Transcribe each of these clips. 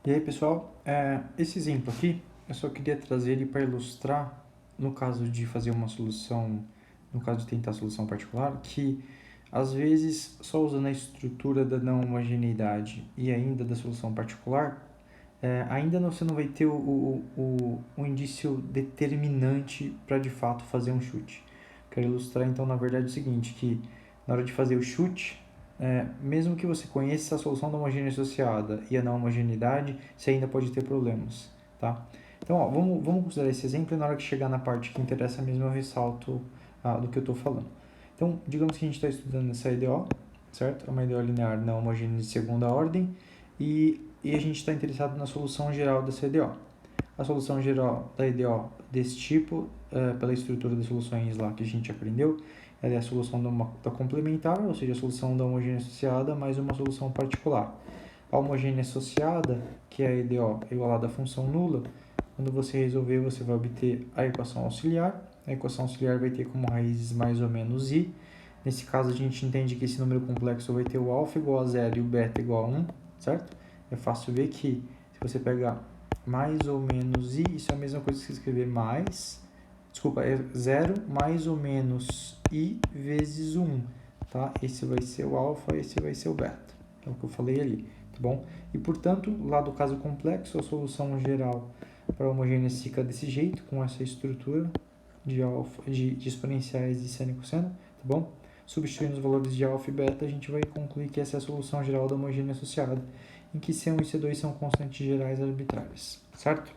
E aí, pessoal, esse exemplo aqui, eu só queria trazer ele para ilustrar, no caso de fazer uma solução, no caso de tentar a solução particular, que às vezes só usando a estrutura da não homogeneidade e ainda da solução particular, ainda não, você não vai ter o indício determinante para de fato fazer um chute. Quero ilustrar então, na verdade, o seguinte, que na hora de fazer o chute, mesmo que você conheça a solução da homogênea associada e a não homogeneidade, você ainda pode ter problemas, tá? Então, ó, vamos considerar esse exemplo e na hora que chegar na parte que interessa mesmo eu ressalto do que eu estou falando. Então, digamos que a gente está estudando essa EDO, certo? É uma EDO linear não homogênea de segunda ordem e a gente está interessado na solução geral dessa EDO. A solução geral da EDO desse tipo, pela estrutura das soluções lá que a gente aprendeu, ela é a solução da complementar, ou seja, a solução da homogênea associada mais uma solução particular. A homogênea associada, que é a EDO igualada à função nula, quando você resolver, você vai obter a equação auxiliar. A equação auxiliar vai ter como raízes mais ou menos i. Nesse caso, a gente entende que esse número complexo vai ter o alfa igual a 0 e o beta igual a 1, certo? É fácil ver que se você pegar mais ou menos i, isso é a mesma coisa que escrever é 0 mais ou menos i vezes 1, tá? Esse vai ser o alfa, esse vai ser o beta, é o que eu falei ali, tá bom? E, portanto, lá do caso complexo, a solução geral para a homogênea fica desse jeito, com essa estrutura de exponenciais de seno e cosseno, tá bom? Substituindo os valores de alfa e beta, a gente vai concluir que essa é a solução geral da homogênea associada, em que C1 e C2 são constantes gerais arbitrárias, certo?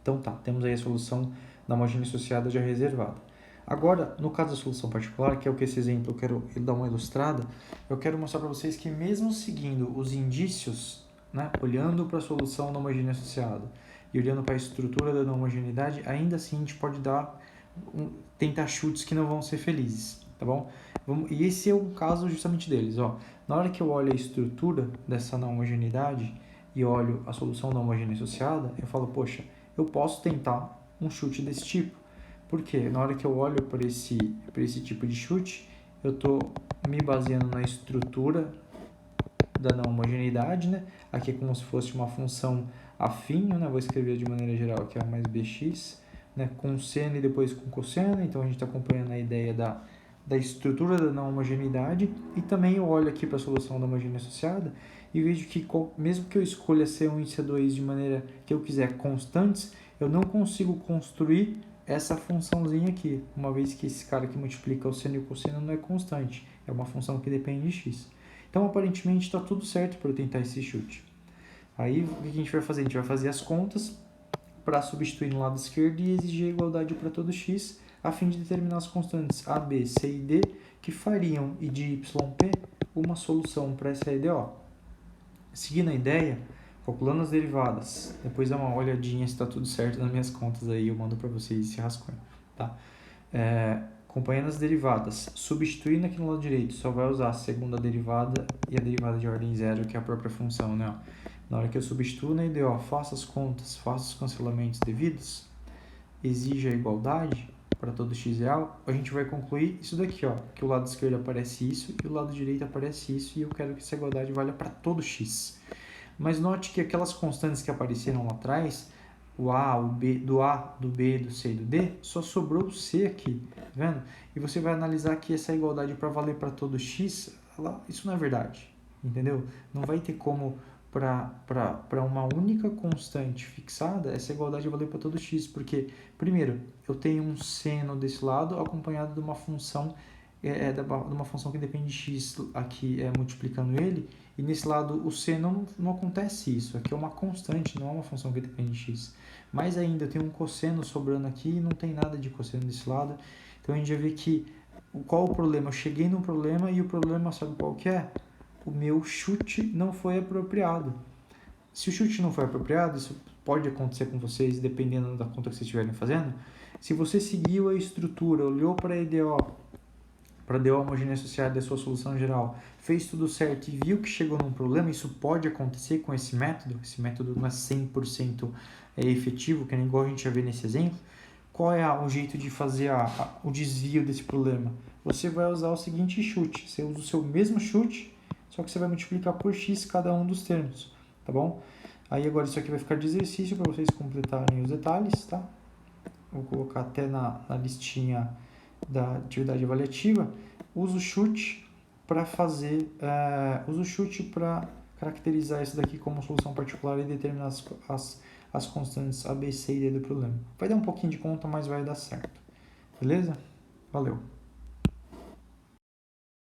Então tá, temos aí a solução da homogênea associada já reservada. Agora, no caso da solução particular, que é o que esse exemplo eu quero dar uma ilustrada, eu quero mostrar para vocês que mesmo seguindo os indícios, né, olhando para a solução da homogênea associada e olhando para a estrutura da não homogeneidade, ainda assim a gente pode tentar chutes que não vão ser felizes, tá bom? E esse é o caso justamente deles, ó. Na hora que eu olho a estrutura dessa não homogeneidade e olho a solução da homogênea associada, eu falo, poxa, eu posso tentar um chute desse tipo. Porque na hora que eu olho para esse tipo de chute, eu estou me baseando na estrutura da não homogeneidade, né? Aqui é como se fosse uma função afim, né? Vou escrever de maneira geral que é A mais bx, né? Com seno e depois com cosseno, então a gente está acompanhando a ideia da estrutura da não homogeneidade, e também eu olho aqui para a solução da homogênea associada e vejo que mesmo que eu escolha C1 e C2 de maneira que eu quiser constantes, eu não consigo construir essa funçãozinha aqui, uma vez que esse cara que multiplica o seno e o cosseno não é constante, é uma função que depende de x. Então, aparentemente, está tudo certo para eu tentar esse chute. Aí, o que a gente vai fazer? A gente vai fazer as contas para substituir no lado esquerdo e exigir a igualdade para todo x, a fim de determinar as constantes a, b, c e d, que fariam I de yp uma solução para essa EDO. Seguindo a ideia, calculando as derivadas, depois dá uma olhadinha se está tudo certo nas minhas contas aí, eu mando para vocês esse rascunho, tá? Acompanhando as derivadas, substituindo aqui no lado direito, só vai usar a segunda derivada e a derivada de ordem zero, que é a própria função, né? Na hora que eu substituo na EDO, faço as contas, faço os cancelamentos devidos, exige a igualdade para todo x real, a gente vai concluir isso daqui, ó, que o lado esquerdo aparece isso e o lado direito aparece isso, e eu quero que essa igualdade valha para todo x. Mas note que aquelas constantes que apareceram lá atrás, o A, o B, do A, do B, do C e do D, só sobrou o C aqui, tá vendo? E você vai analisar que essa igualdade para valer para todo x, isso não é verdade, entendeu? Não vai ter como para uma única constante fixada, essa igualdade valer para todo x, porque, primeiro, eu tenho um seno desse lado acompanhado de uma função de uma função que depende de x aqui multiplicando ele, e nesse lado o c não acontece isso, aqui é uma constante, não é uma função que depende de x. Mais ainda, eu tenho um cosseno sobrando aqui e não tem nada de cosseno desse lado, então a gente já vê que qual o problema? Eu cheguei no problema e o problema, sabe qual que é? O meu chute não foi apropriado. Se o chute não foi apropriado, isso pode acontecer com vocês, dependendo da conta que vocês estiverem fazendo. Se você seguiu a estrutura, olhou para a EDO, para a DO homogênea associada da sua solução geral, fez tudo certo e viu que chegou num problema, isso pode acontecer com esse método não é 100% efetivo, que é igual a gente já vê nesse exemplo. Qual é o jeito de fazer o desvio desse problema? Você vai usar o seguinte chute, você usa o seu mesmo chute, só que você vai multiplicar por x cada um dos termos, tá bom? Aí agora isso aqui vai ficar de exercício para vocês completarem os detalhes, tá? Vou colocar até na listinha da atividade avaliativa. Usa o chute para usa o chute para caracterizar isso daqui como solução particular e determinar as constantes A, B, C e D do problema. Vai dar um pouquinho de conta, mas vai dar certo. Beleza? Valeu!